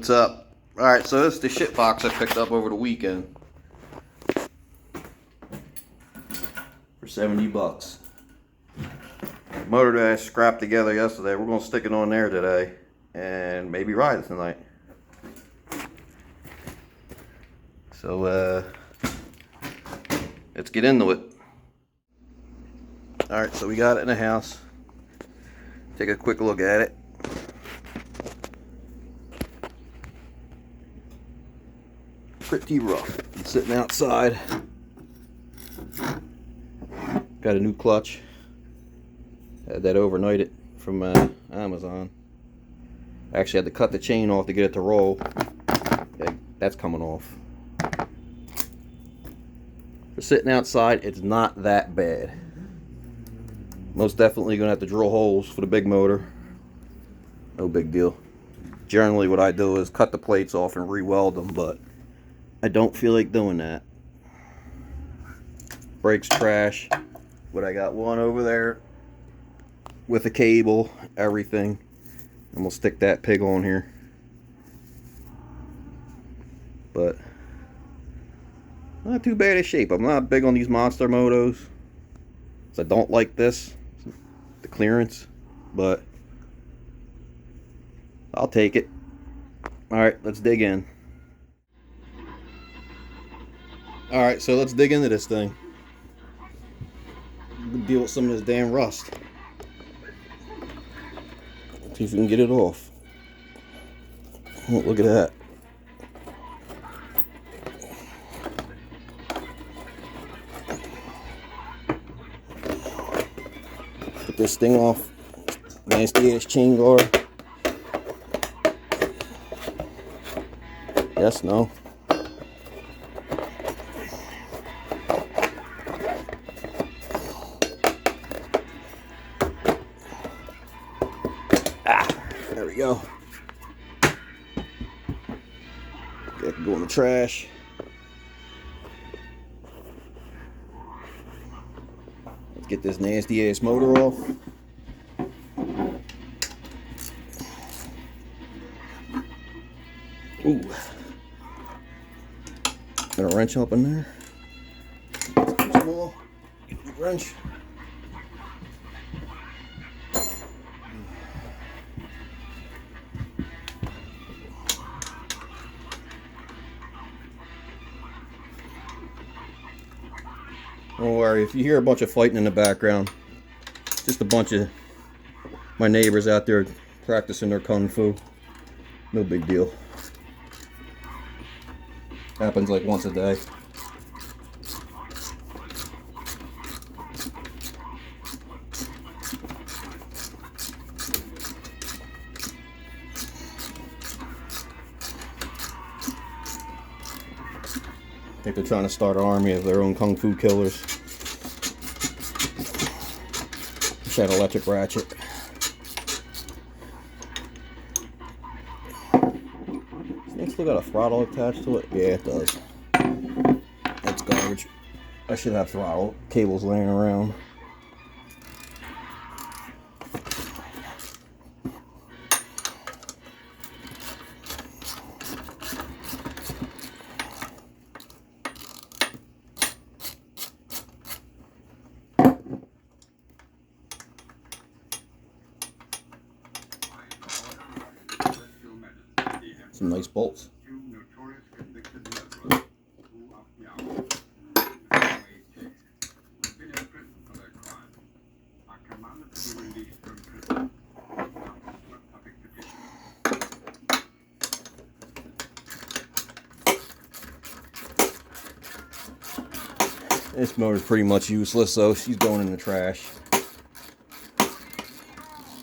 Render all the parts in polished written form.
What's up? Alright, so this is the shit box I picked up over the weekend for 70 bucks. Motor that I scrapped together yesterday, we're going to stick it on there today and maybe ride it tonight. So let's get into it. Alright, so we got it in the house. Take a quick look at it. Pretty rough. It's sitting outside. Got a new clutch. Had that overnighted from Amazon. I actually had to cut the chain off to get it to roll. Okay, that's coming off. For sitting outside, it's not that bad. Most definitely gonna have to drill holes for the big motor. No big deal. Generally what I do is cut the plates off and re-weld them, but I don't feel like doing that. Brakes trash. But I got one over there with a cable, everything. And we'll stick that pig on here. But not too bad of shape. I'm not big on these monster motos. So I don't like this, the clearance, but I'll take it. Alright, let's dig in. Alright, so let's dig into this thing. Deal with some of this damn rust. See if we can get it off. Oh, look at that. Get this thing off. Nasty ass chain guard. Yes, no. There we go. That can go in the trash. Let's get this nasty ass motor off. Ooh. Got a wrench up in there. Too small. Get the wrench. Don't worry, if you hear a bunch of fighting in the background, just a bunch of my neighbors out there practicing their kung fu. No big deal. Happens like once a day. I think they're trying to start an army of their own kung fu killers. Wish I had an electric ratchet. This thing still got a throttle attached to it? Yeah, it does. That's garbage. I should have throttle cables laying around. Some nice bolts. This motor's pretty much useless, so she's going in the trash.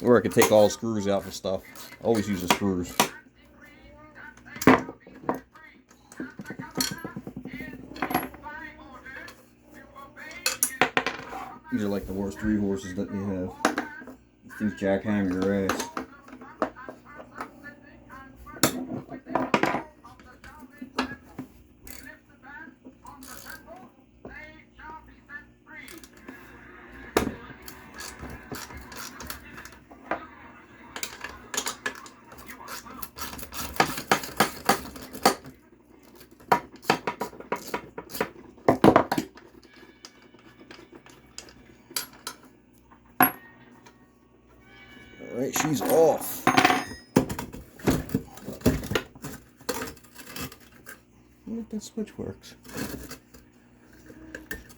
Or I could take all the screws out for stuff. Always use the screws. These are like the worst 3 horses that you have. These things jackhammer your ass. these off. I wonder if that switch works.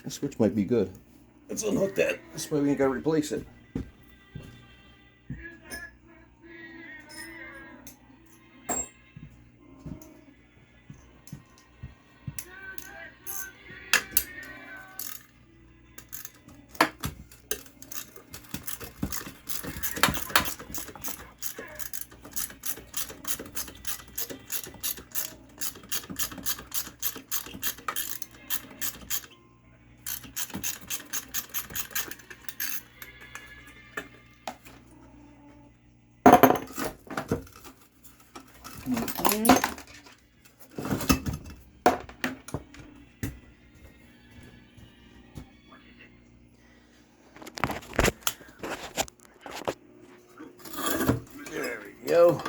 That switch might be good. Let's unhook that. This way we ain't gotta replace it. There we go.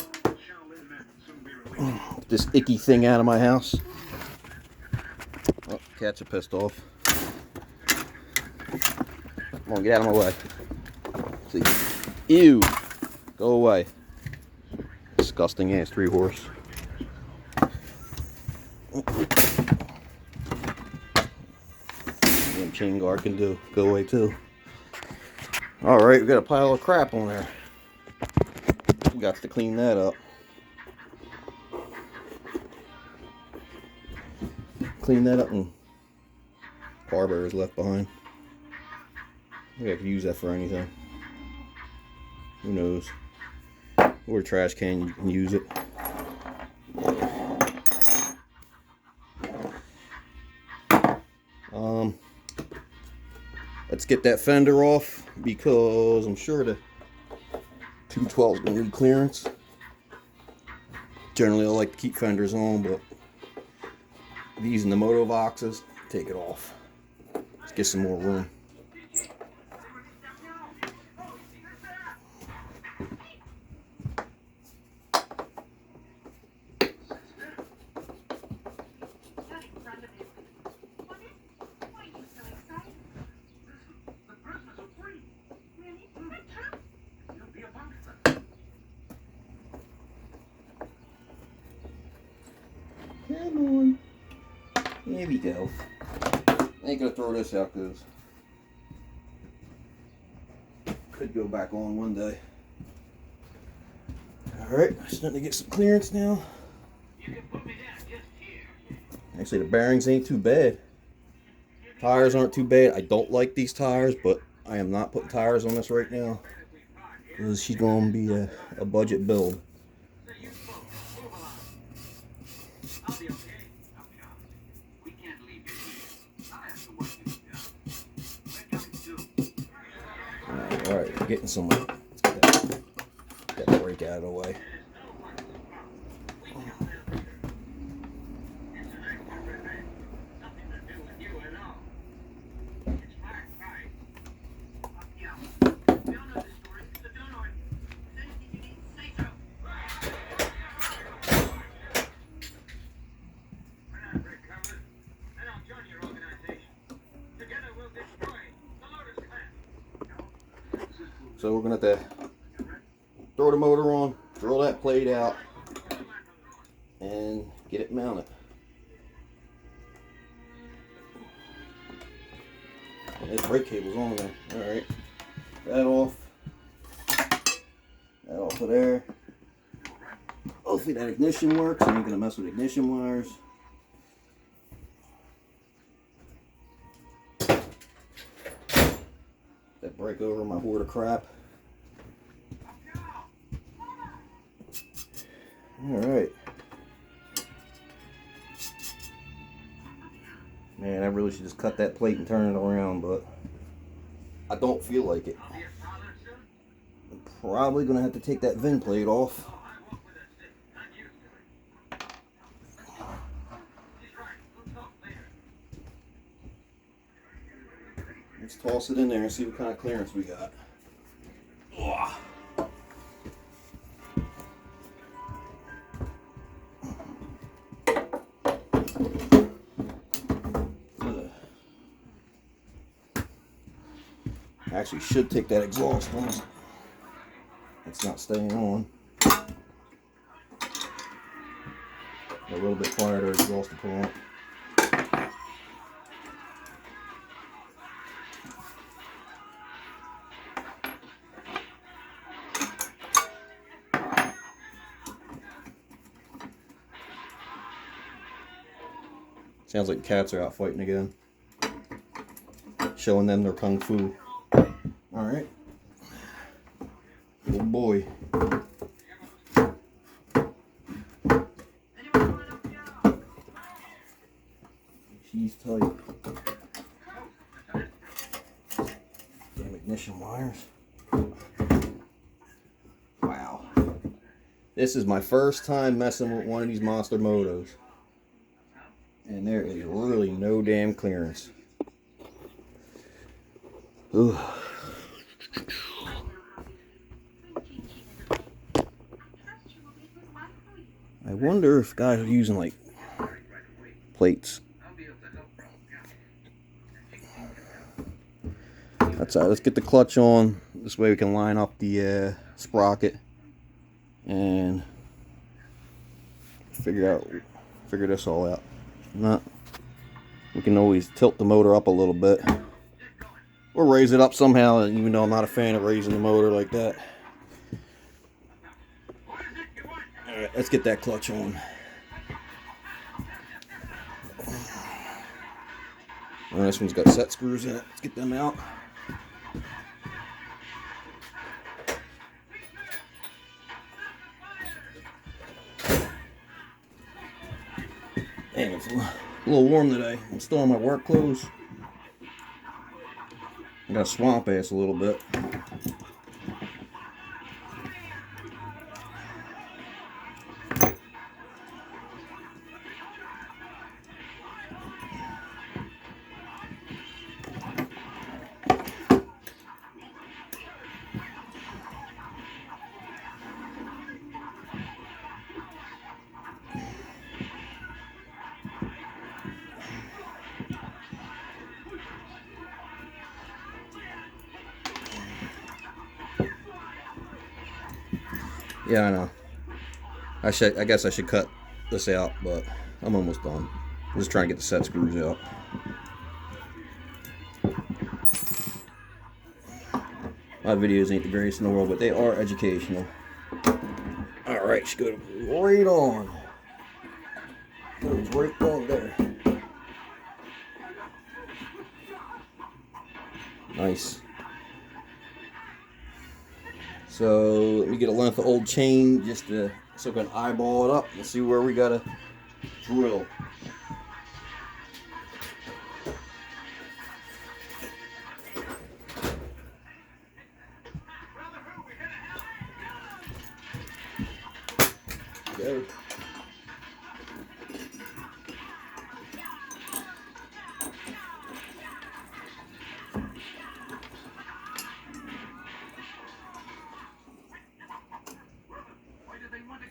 Get this icky thing out of my house. Oh, cats are pissed off. Come on, get out of my way. See. Ew. Go away. Disgusting ass 3-horse. Damn chain guard can do. Go away too. Alright, we got a pile of crap on there. We got to clean that up. Clean that up and barber is left behind. Maybe I could use that for anything. Who knows? Or a trash can, you can use it. Let's get that fender off because I'm sure the 212 is going to need clearance. Generally I like to keep fenders on, but these and the Moto boxes, take it off. Let's get some more room. Come on. There we go. I ain't gonna throw this out because could go back on one day. Alright, starting to get some clearance now. Actually, the bearings ain't too bad. Tires aren't too bad. I don't like these tires, but I am not putting tires on this right now because she's gonna be a budget build. Alright, getting some. Let's get that brake out of the way. So we're going to have to throw the motor on, drill that plate out, and get it mounted. And this brake cable's on there. Alright, that off. That off of there. Hopefully that ignition works. I ain't going to mess with ignition wires. That brake over my hoard of crap. Alright. Man, I really should just cut that plate and turn it around, but I don't feel like it. I'm probably going to have to take that VIN plate off. Let's toss it in there and see what kind of clearance we got. Ugh. Actually should take that exhaust on. I It's not staying on. A little bit quieter exhaust to pull on. Sounds like cats are out fighting again. Showing them their kung fu. Alright. Good boy. She's tight. Damn ignition wires. Wow. This is my first time messing with one of these monster motos. And there is really no damn clearance. Ooh. I wonder if guys are using like plates. That's all right. Let's get the clutch on. This way we can line up the sprocket and figure this all out. Not, we can always tilt the motor up a little bit or raise it up somehow, even though I'm not a fan of raising the motor like that. Alright, let's get that clutch on. Well, this one's got set screws in it. Let's get them out. Damn, it's a little warm today. I'm still in my work clothes. I got swamp ass a little bit. Yeah, I know. I guess I should cut this out, but I'm almost done. I'm just trying to get the set screws out. My videos ain't the greatest in the world, but they are educational. Alright, should go right on. Goes right on there. Nice. So let me get a length of old chain just to, so I can eyeball it up and see where we gotta drill. Go.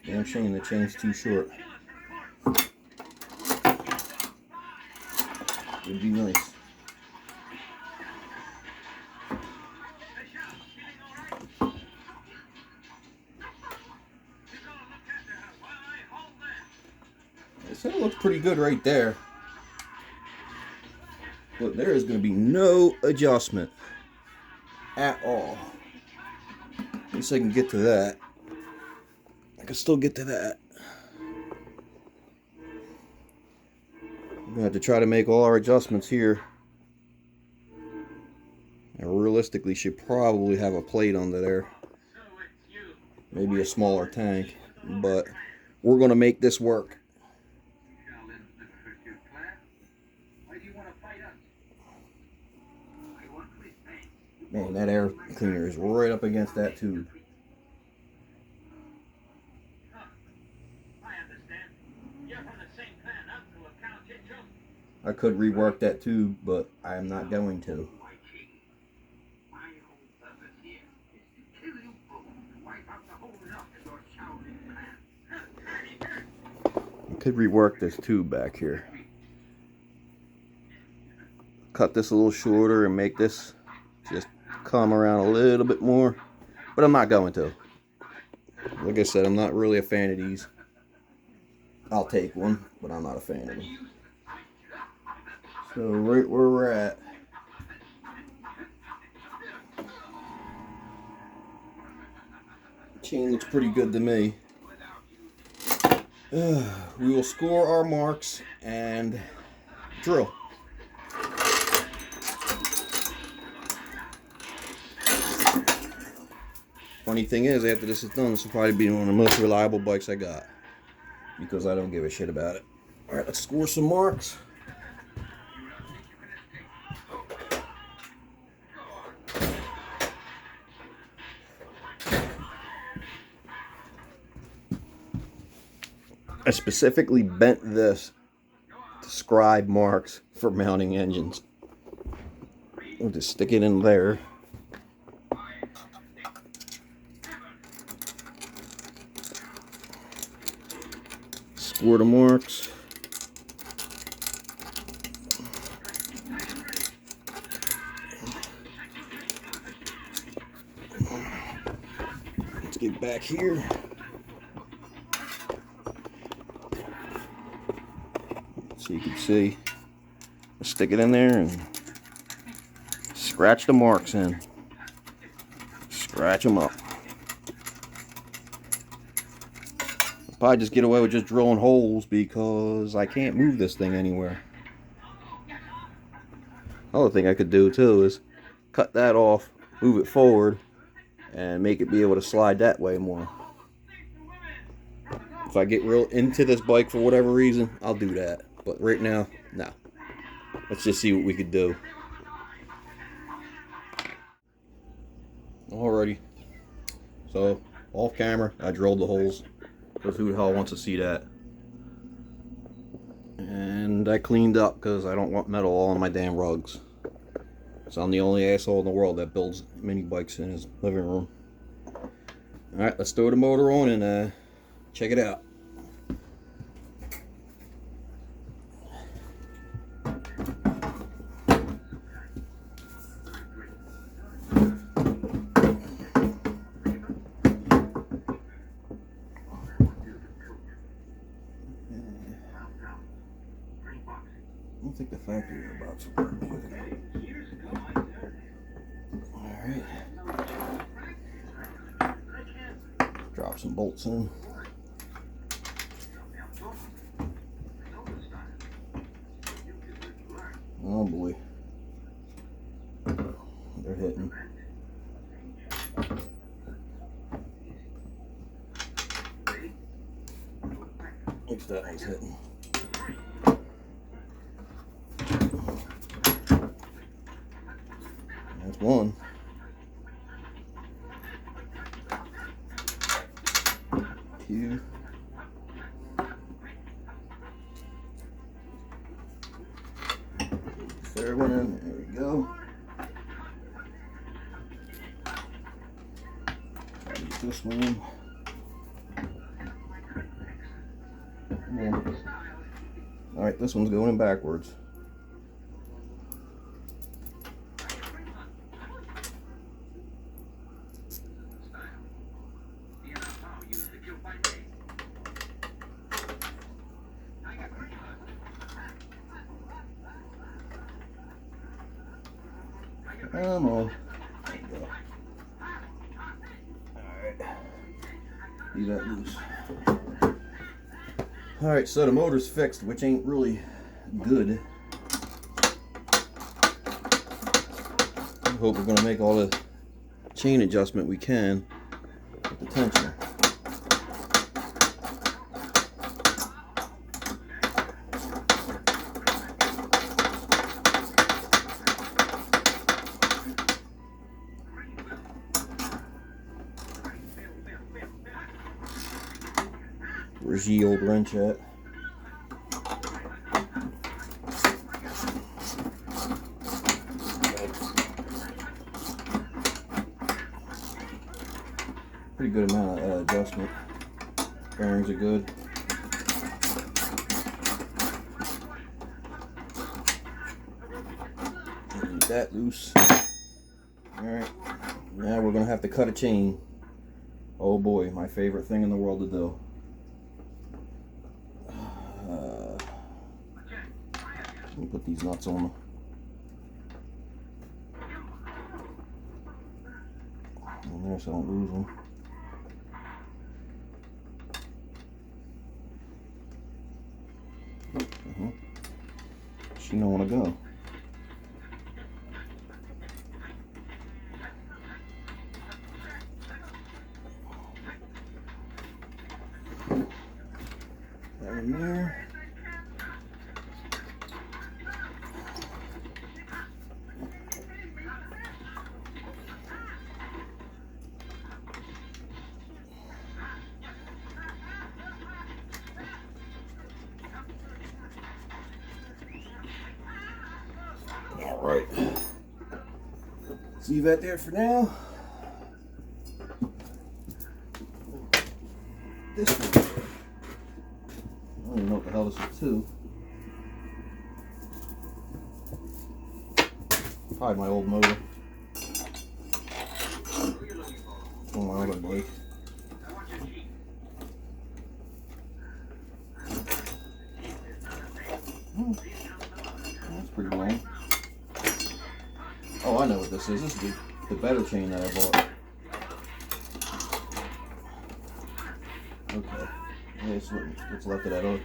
Damn shame the chain's too short. Would be nice. So it looks pretty good right there. But there is going to be no adjustment at all. At least I can get to that. I can still get to that. I'm going to have to try to make all our adjustments here. I realistically should probably have a plate under there. Maybe a smaller tank. But we're going to make this work. Man, that air cleaner is right up against that tube. I could rework that tube, but I am not going to. I could rework this tube back here. Cut this a little shorter and make this just come around a little bit more, but I'm not going to. Like I said, I'm not really a fan of these. I'll take one, but I'm not a fan of them. So right where we're at, chain looks pretty good to me. We will score our marks and drill. Funny thing is, after this is done, this will probably be one of the most reliable bikes I got, because I don't give a shit about it. Alright, let's score some marks. I specifically bent this to scribe marks for mounting engines. We'll just stick it in there. Score the marks. Let's get back here. So you can see, stick it in there and scratch the marks in. Scratch them up. I'll probably just get away with just drilling holes because I can't move this thing anywhere. Another thing I could do too is cut that off, move it forward, and make it be able to slide that way more. If I get real into this bike for whatever reason, I'll do that. But right now, no. Let's just see what we could do. Alrighty. So, off camera, I drilled the holes. Because who the hell wants to see that? And I cleaned up because I don't want metal all on my damn rugs. So I'm the only asshole in the world that builds mini bikes in his living room. Alright, let's throw the motor on and check it out. I don't think the factory box will work good. Alright. Drop some bolts in. Oh boy. They're hitting. Looks that one's hitting. That's one. Two. Third one in. There we go. Use this one. Alright, this one's going backwards. Come on. There you go. Alright. Leave that loose. Alright, so the motor's fixed, which ain't really good. I hope we're going to make all the chain adjustment we can with the tension. Where's the old wrench at? Pretty good amount of adjustment. Bearings are good. Leave that loose. Alright, now we're going to have to cut a chain. Oh boy, my favorite thing in the world to do. Let me put these nuts on there so I don't lose them. She don't want to go. That in there. All right. Leave that there for now. This one. I don't even know what the hell this is to. Probably my old motor. Oh, my other bike. Oh, that's pretty long. Oh, I know what this is. This is the better chain that I bought. Okay. Yeah, it's what's left of that other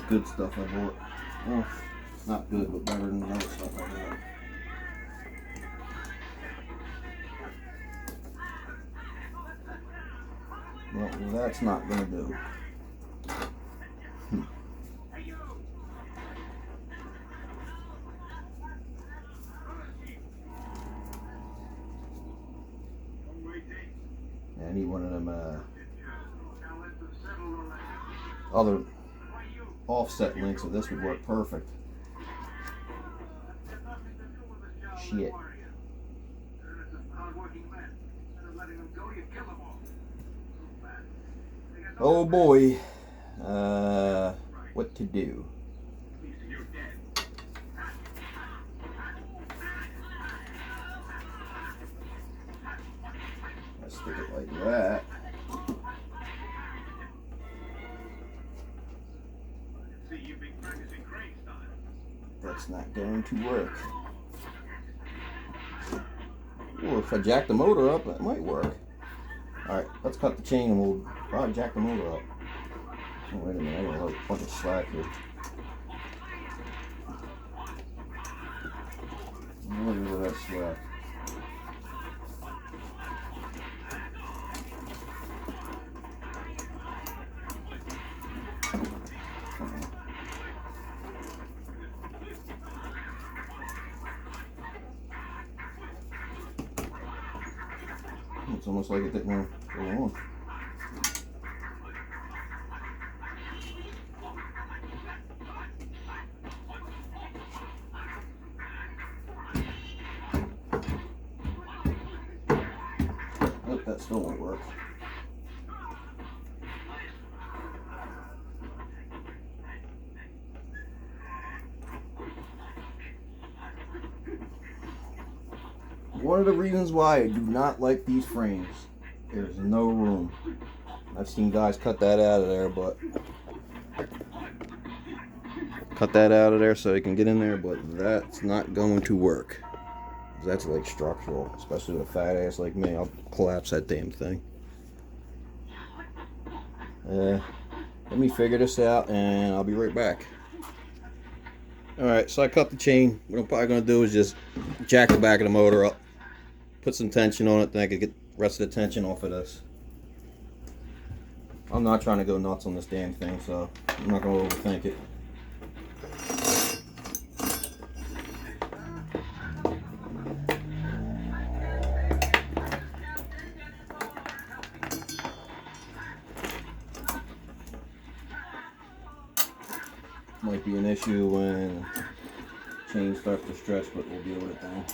good stuff I bought. Well, not good, but better than the other stuff I bought. Well, that's not going to do. Yeah, I need one of them other offset links, so this would work perfect. Shit. Oh boy. What to do? Let's stick it like that. That's not going to work. Or if I jack the motor up, that might work. Alright, let's cut the chain and we'll probably jack the motor up. Oh, wait a minute, I got a bunch of slack here. Look at that slack. It's almost like it didn't want to go on. Nope, that still won't work. One of the reasons why I do not like these frames, there's no room. I've seen guys cut that out of there, but cut that out of there so they can get in there, but that's not going to work. That's like structural, especially with a fat ass like me. I'll collapse that damn thing. Let me figure this out and I'll be right back. Alright, so I cut the chain. What I'm probably going to do is just jack the back of the motor up, put some tension on it, then I can get the rest of the tension off of this. I'm not trying to go nuts on this damn thing, so I'm not going to overthink it. Might be an issue when the chain starts to stretch, but we'll deal with it then.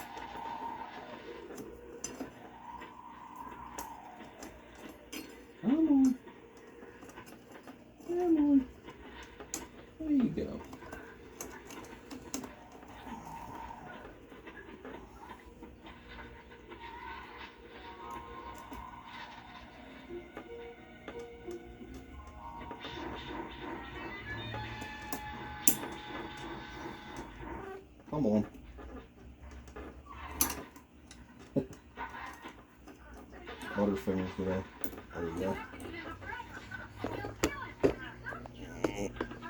Come on. Come on. There you go. Come on. Butterfingers today. There you go.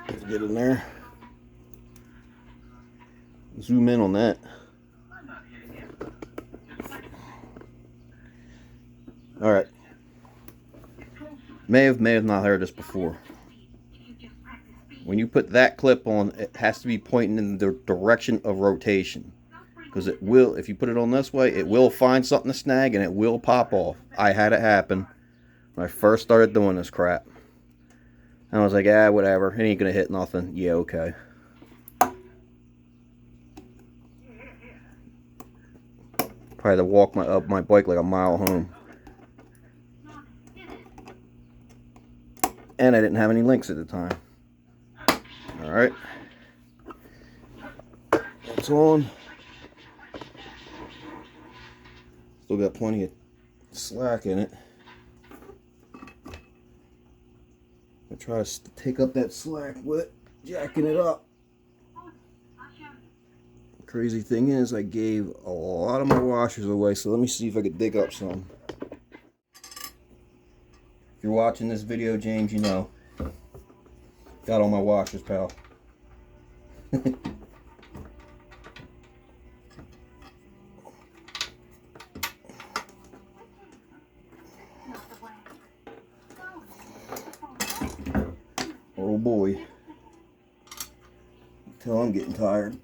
Let's get in there. Zoom in on that. Alright. May have not heard this before. When you put that clip on, it has to be pointing in the direction of rotation. Because it will, if you put it on this way, it will find something to snag and it will pop off. I had it happen when I first started doing this crap. And I was like, ah, whatever. It ain't going to hit nothing. Yeah, okay. Probably had to walk up my bike like a mile home. And I didn't have any links at the time. Alright. It's on. Still got plenty of slack in it. I try to take up that slack with jacking it up. Crazy thing is, I gave a lot of my washers away, so let me see if I could dig up some. If you're watching this video, James, you know. Got all my washers, pal. Oh boy. Until I'm getting tired.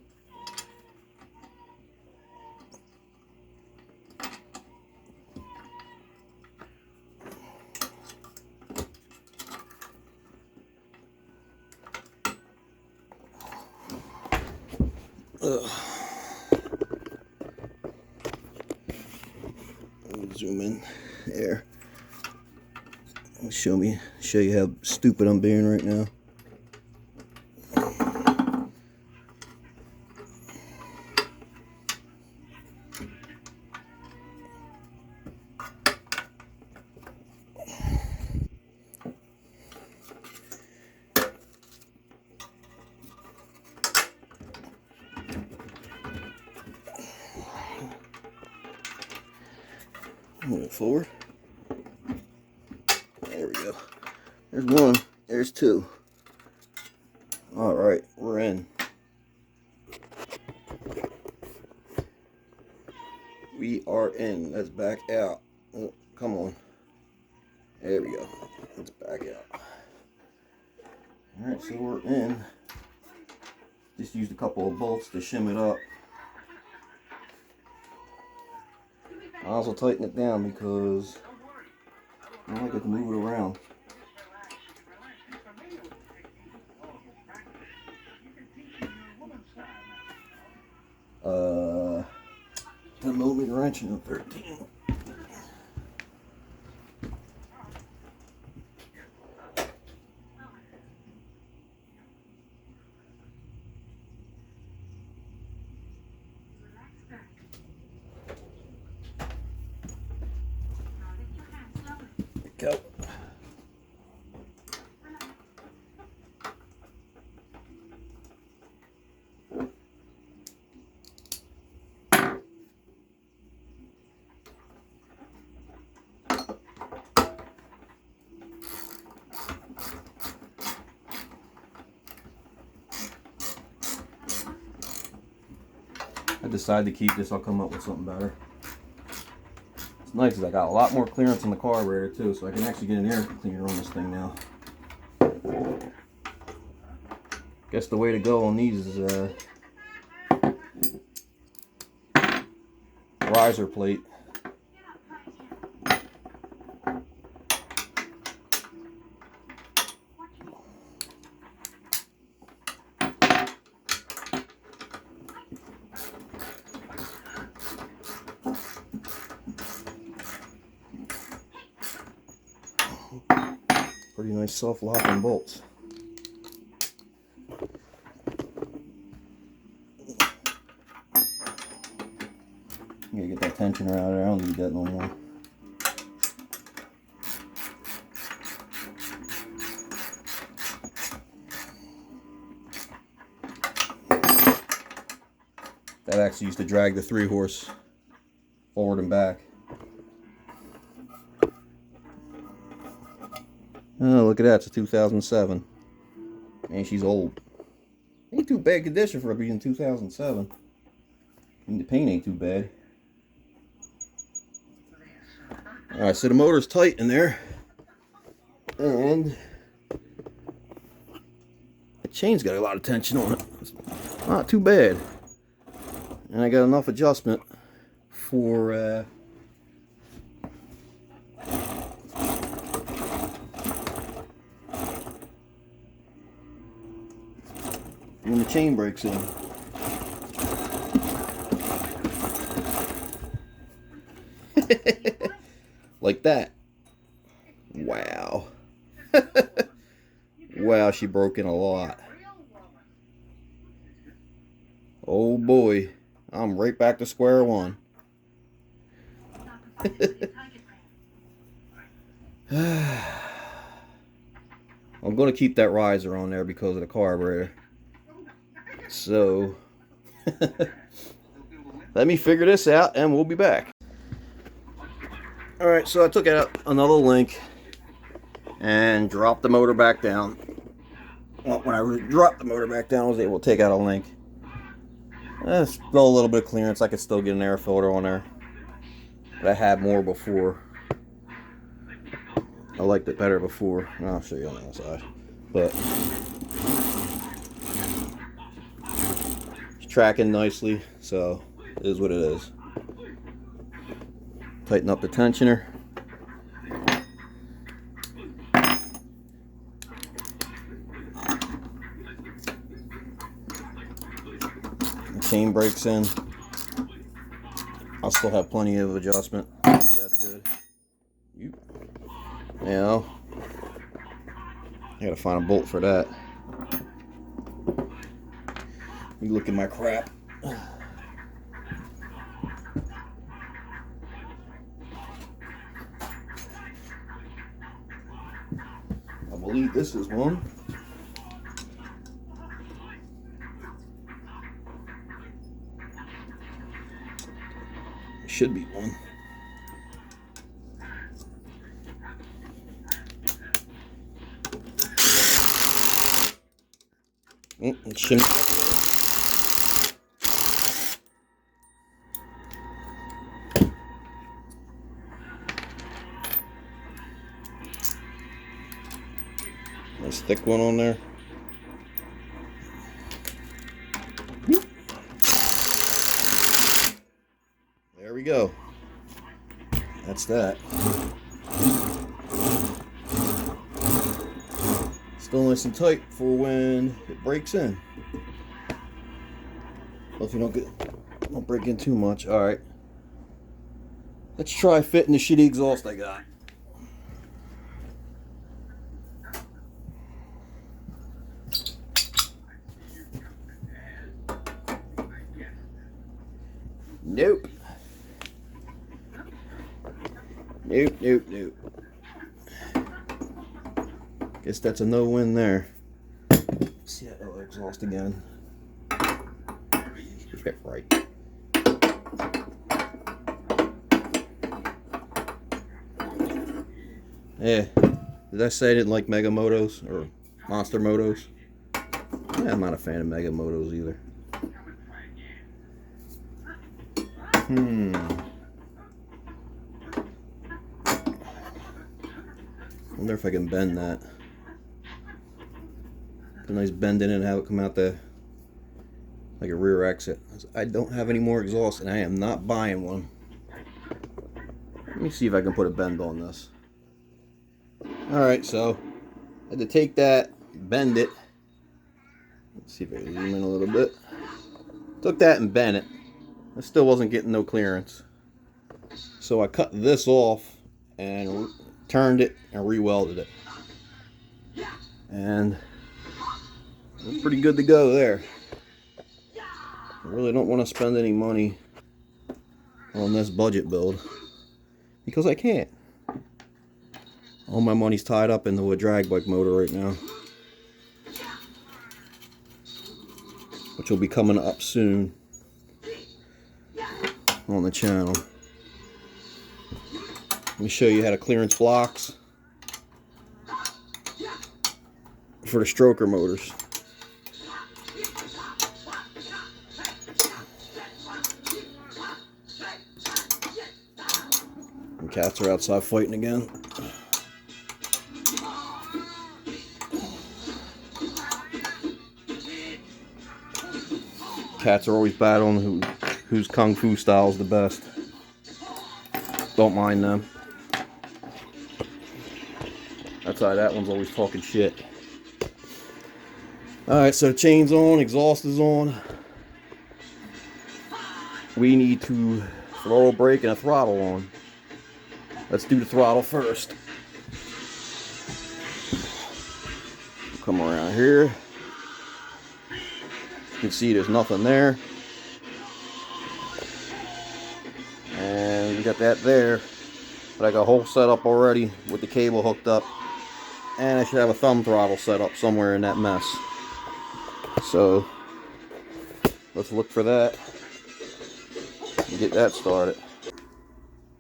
Zoom in there. Show you how stupid I'm being right now. Move it forward. There we go. There's one. There's two. Alright, we're in. We are in. Let's back out. Oh, come on. There we go. Let's back out. Alright, so we're in. Just used a couple of bolts to shim it up. I also tighten it down because I don't like it to move it around. Uh, 10mm wrench and a 13. Go. I decide to keep this, I'll come up with something better. It's nice because I got a lot more clearance on the carburetor too, so I can actually get an air cleaner on this thing now. Guess the way to go on these is riser plate. Pretty nice soft locking bolts. You gotta get that tensioner out of there. I don't need that no more. That actually used to drag the 3-horse forward and back. Oh, look at that. It's a 2007. Man, she's old. Ain't too bad condition for it being 2007. And the paint ain't too bad. Alright, so the motor's tight in there. And the chain's got a lot of tension on it. It's not too bad. And I got enough adjustment for when the chain breaks in. Like that. Wow. Wow, she broke in a lot. Oh boy. I'm right back to square one. I'm going to keep that riser on there because of the carburetor. So, let me figure this out and we'll be back. Alright, so I took out another link and dropped the motor back down. Well, when I dropped the motor back down, I was able to take out a link. Still a little bit of clearance. I could still get an air filter on there. But I had more before. I liked it better before. I'll show you on the outside. But it's tracking nicely, so it is what it is. Tighten up the tensioner. The chain breaks in. I'll still have plenty of adjustment. That's good. Now, I gotta find a bolt for that. You look at my crap. I believe this is one. It should be one. It shouldn't. Nice thick one on there. There we go. That's that. Still nice and tight for when it breaks in. Hopefully don't break in too much. All right. Let's try fitting the shitty exhaust I got. Nope. Nope, nope, nope. Guess that's a no-win there. See that other exhaust again. Get right. Yeah. Did I say I didn't like Mega Motos or Monster Motos? Yeah, I'm not a fan of Mega Motos either. Wonder if I can bend that. Put a nice bend in it and have it come out the like a rear exit. I don't have any more exhaust and I am not buying one. Let me see if I can put a bend on this. Alright, so I had to take that, bend it. Let's see if I can zoom in a little bit. Took that and bent it. I still wasn't getting no clearance. So I cut this off and turned it and re-welded it. And we're pretty good to go there. I really don't want to spend any money on this budget build because I can't. All my money's tied up into a drag bike motor right now, which will be coming up soon. on the channel. Let me show you how to clearance blocks for the stroker motors. And cats are outside fighting again. Cats are always battling whose kung fu style is the best. Don't mind them. That's why that one's always talking shit. Alright, so the chain's on, exhaust is on. We need to throw a brake and a throttle on. Let's do the throttle first. Come around here. You can see there's nothing there. And we got that there. But I got a whole setup already with the cable hooked up. And I should have a thumb throttle set up somewhere in that mess. So let's look for that and get that started.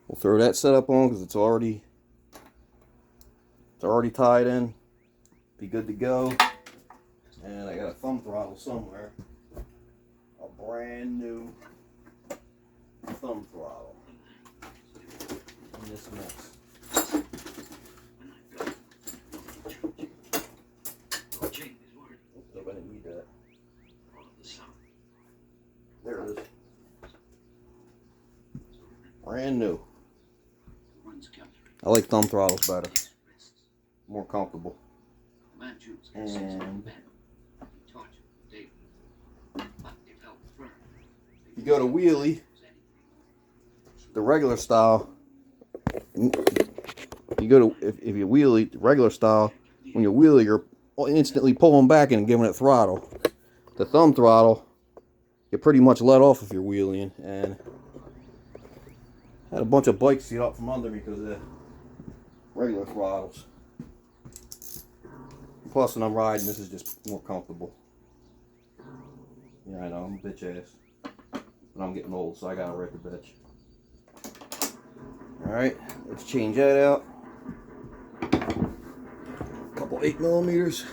We'll throw that setup on because it's already tied in. Be good to go. And I got a thumb throttle somewhere. A brand new thumb throttle in this mess. Nope, I didn't need that. There it is. Brand new. I like thumb throttles better. More comfortable. And you go to wheelie, the regular style. You go to if you wheelie the regular style, when you wheelie, you're instantly pulling back and giving it throttle. The thumb throttle, you pretty much let off if you're wheeling. And I had a bunch of bikes get up from under me because of the regular throttles. Plus, when I'm riding, this is just more comfortable. Yeah, I know, I'm a bitch ass. But I'm getting old, so I gotta wreck a bitch. Alright, let's change that out. A couple 8mm.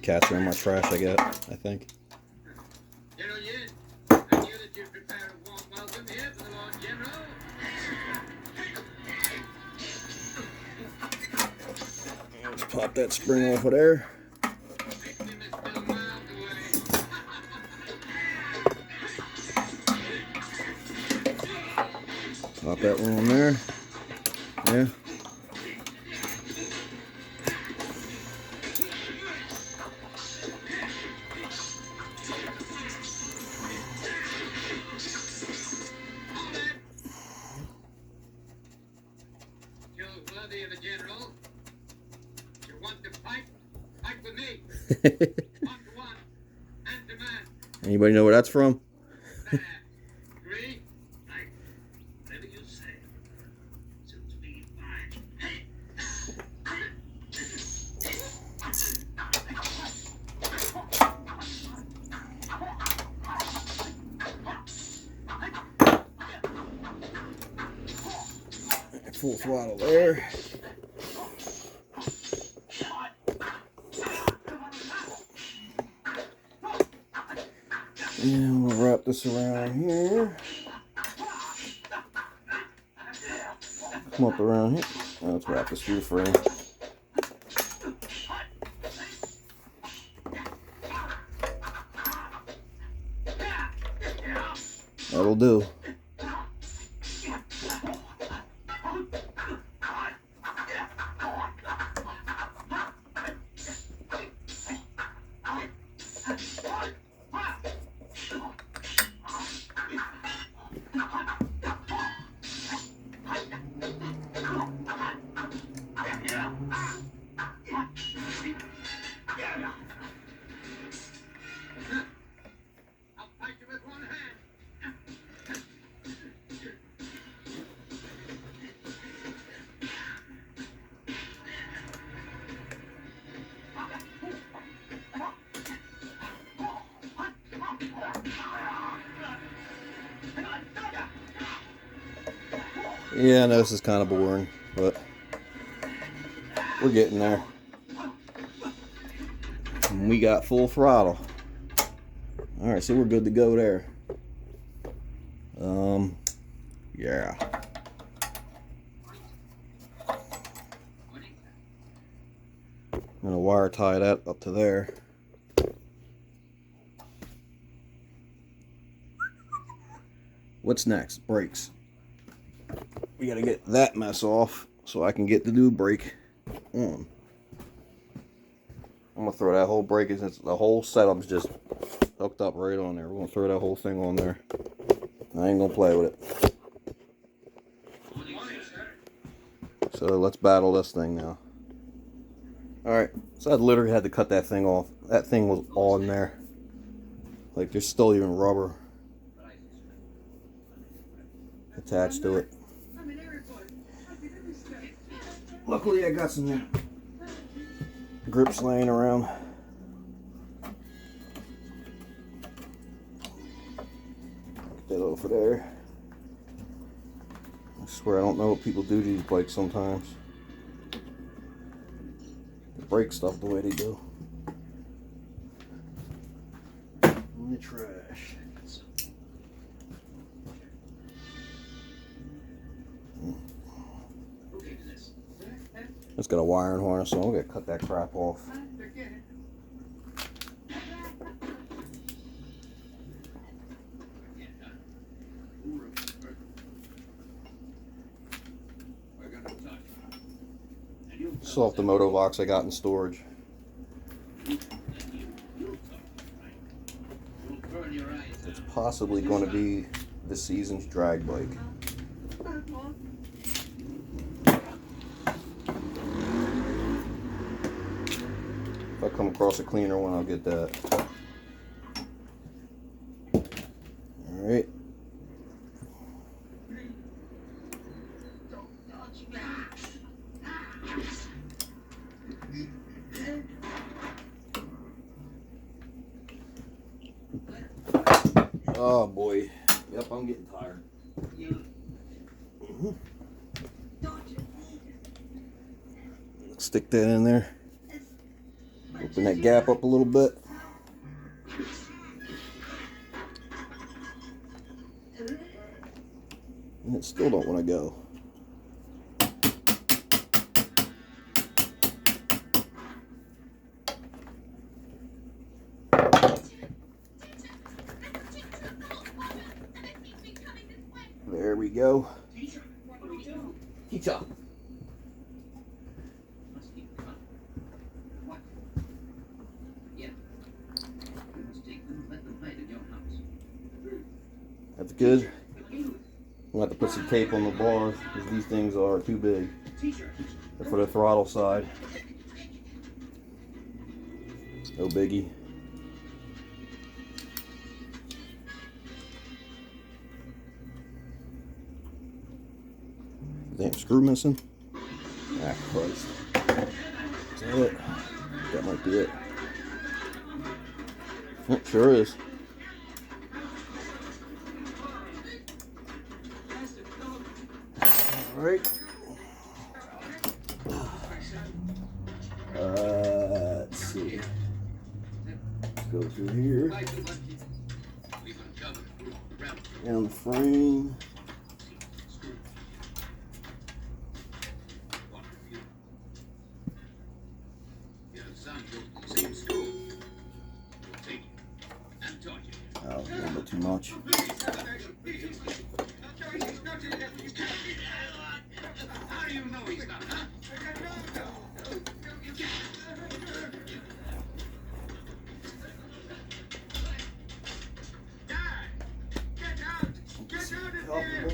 Cats are in my trash, I think. General Yin, I knew that you'd prepare a warm welcome here for the Lord General. Let's pop that spring off of there. Victim is still miles away. Pop that one on there. Yeah. Worthy of a general. You want to fight? Fight with me. 1 to 1, hand to man. Anybody know where that's from? There. Agree? Right. Whatever you say. Suits me fine. Full throttle there. And we'll wrap this around here. Come up around here. Now let's wrap this through the frame. That'll do. Yeah, I know this is kind of boring, but we're getting there. And we got full throttle. Alright, so we're good to go there. Yeah. I'm gonna wire tie that up to there. What's next? Brakes. We gotta get that mess off so I can get the new brake on. I'm gonna throw that whole brake, since the whole setup's just hooked up right on there. We're gonna throw that whole thing on there. I ain't gonna play with it. So let's battle this thing now. Alright, so I literally had to cut that thing off. That thing was on there. Like, there's still even rubber attached to it. Luckily I got some grips laying around. Get that over there. I swear I don't know what people do to these bikes sometimes. They break stuff the way they do. In the trash. It's got a wiring harness, so I'm gonna cut that crap off. Still off the Moto box I got in storage. It's possibly going to be this season's drag bike. If I come across a cleaner one, I'll get that. Alright. Oh boy. Yep, I'm getting tired. Stick that in there. Open that gap up a little bit. And it still don't want to go. There we go. Teacher. That's good. We'll have to put some tape on the bars because these things are too big. They're for the throttle side. No biggie. Damn screw missing. Ah, Christ. Is that it? That might be it. Oh, sure is. Alright. Let's see. Let's go through here. Down the frame. Oh, a little bit too much. How do you know he's not, huh? Dad! Get out! Get out of here!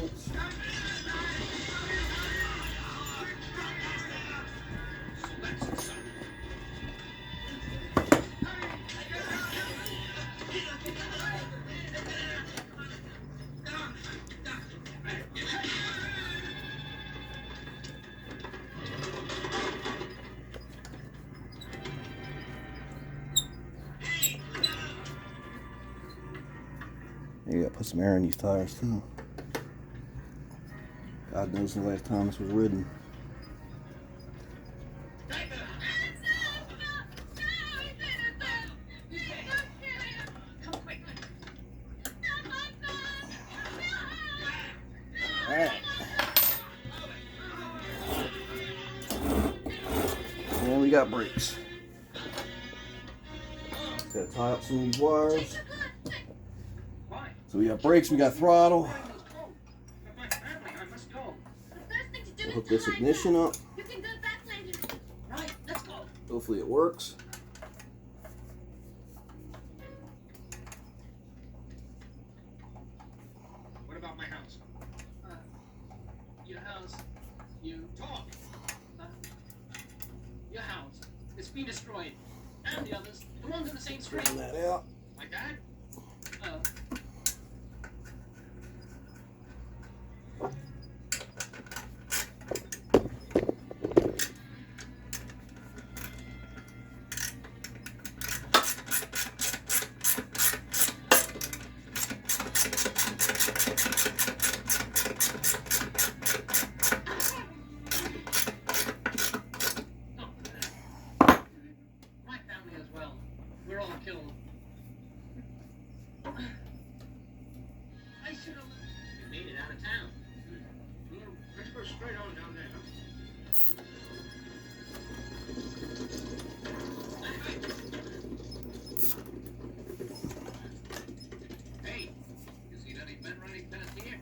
You gotta put some air in these tires too. God knows the last time this was ridden. Alright. And we got brakes. Gotta tie up some of these wires. So we got brakes, we got throttle. We'll hook this ignition up. Hopefully it works. What about my house? Your house, you talk. Your house is being destroyed. And the others, the ones on the same street. Bring that out. Like that? We're all killed. I should have. You made it out of town. Let's go straight on down there. Hey, you seen any men running past here?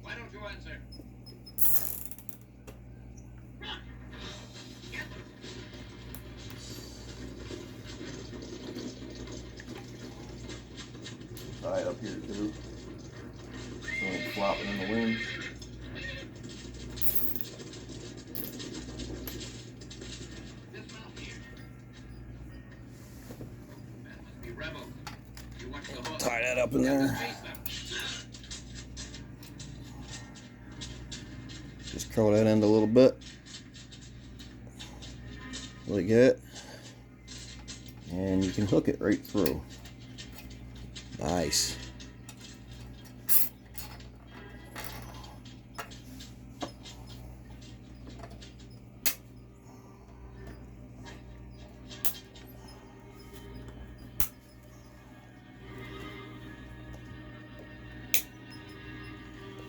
Why don't you answer? Run! Get them! Tie it up here too. So it's flopping in the wind. This mouth here. That must be rebel. You watch the horse. Tie that up in there. Just curl that end a little bit. Like that. And you can hook it right through. Nice.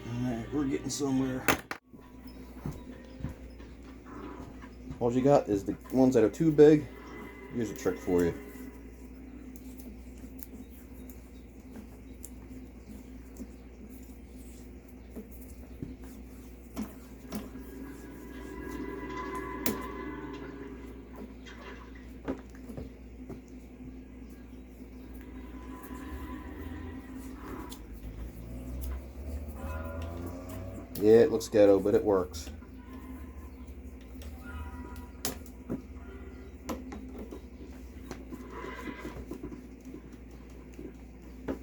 Alright, we're getting somewhere. All you got is the ones that are too big. Here's a trick for you. Yeah, it looks ghetto, but it works.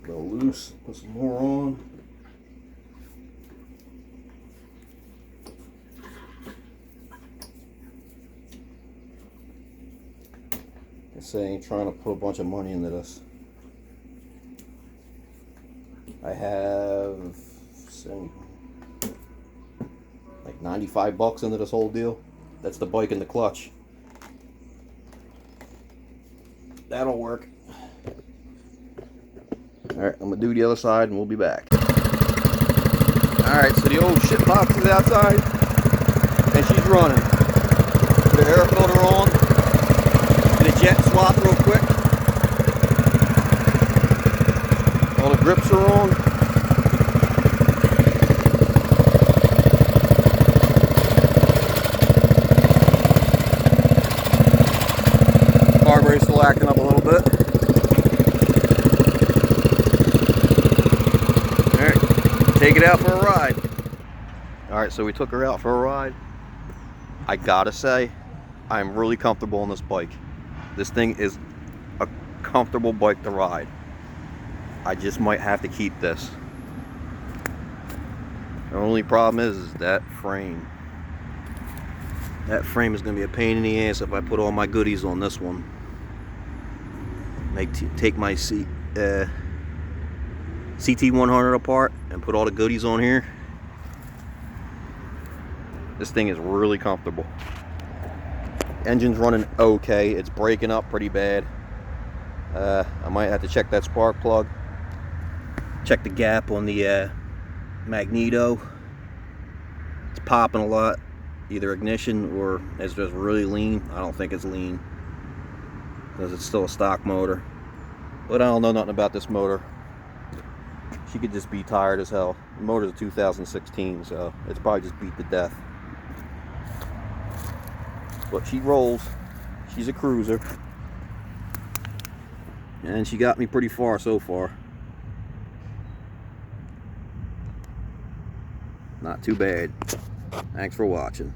Go loose, put some more on. This ain't trying to put a bunch of money into this. I have like 95 bucks into this whole deal. That's the bike and the clutch. That'll work. Alright, I'm gonna do the other side and we'll be back. Alright, so the old shitbox is outside and she's running. Put the air filter on. Get a jet swap real quick. All the grips are on. Carburetor's still acting up a little bit. Alright, take it out for a ride. Alright, so we took her out for a ride. I gotta say, I'm really comfortable on this bike. This thing is a comfortable bike to ride. I just might have to keep this. The only problem is that frame. That frame is going to be a pain in the ass if I put all my goodies on this one. Take my seat CT100 apart and put all the goodies on here. This thing is really comfortable. Engine's running okay. It's breaking up pretty bad. I might have to check that spark plug. Check the gap on the magneto. It's popping a lot. Either ignition or it's just really lean. I don't think it's lean because it's still a stock motor. But I don't know nothing about this motor. She could just be tired as hell. The motor's a 2016, so it's probably just beat to death. But she rolls. She's a cruiser. And she got me pretty far so far. Not too bad. Thanks for watching.